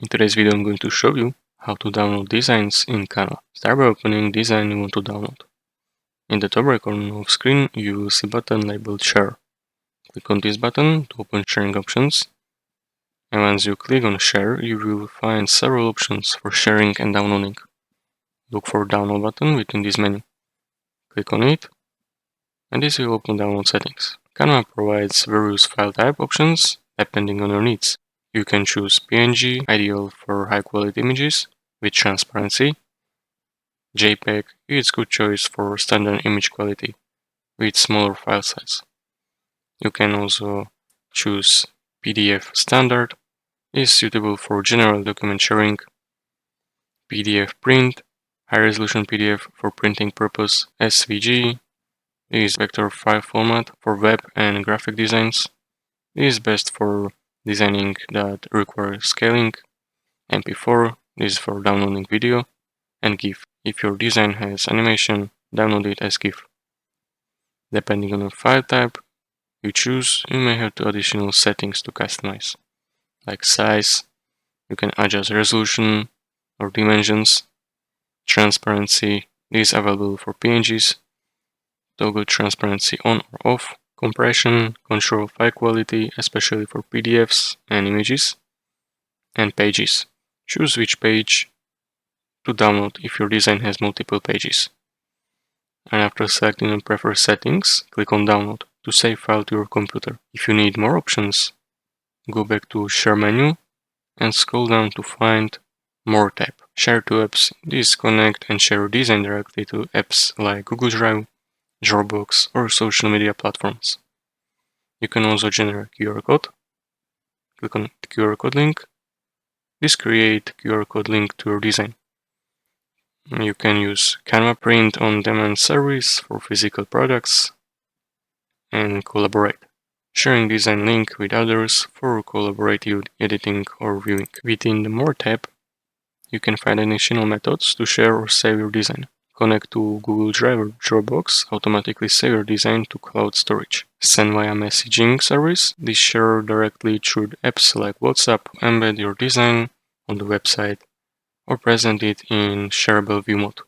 In today's video, I'm going to show you how to download designs in Canva. Start by opening design you want to download. In the top right corner of screen, you will see a button labeled Share. Click on this button to open sharing options. And once you click on Share, you will find several options for sharing and downloading. Look for Download button within this menu. Click on it, and this will open Download settings. Canva provides various file type options depending on your needs. You can choose PNG, ideal for high quality images with transparency. JPEG is good choice for standard image quality with smaller file size. You can also choose PDF standard, is suitable for general document sharing. PDF print, high resolution PDF for printing purpose. SVG is vector file format for web and graphic designs. It is best for designing that requires scaling. MP4 is for downloading video, and GIF. If your design has animation, download it as GIF. Depending on the file type you choose, you may have additional settings to customize, like size. You can adjust resolution or dimensions. Transparency is available for PNGs. Toggle transparency on or off. Compression, control file quality, especially for PDFs and images. And pages. Choose which page to download if your design has multiple pages. And after selecting the preferred settings, click on Download to save file to your computer. If you need more options, go back to Share menu and scroll down to find More tab. Share to apps. This connect and share your design directly to apps like Google Drive, Dropbox, or social media platforms. You can also generate QR code. Click on the QR code link. This creates QR code link to your design. You can use Canva print on demand service for physical products and collaborate. Sharing design link with others for collaborative editing or viewing. Within the More tab, you can find additional methods to share or save your design. Connect to Google Drive or Dropbox, automatically save your design to cloud storage. Send via messaging service. This share directly through apps like WhatsApp. Embed your design on the website or present it in shareable view mode.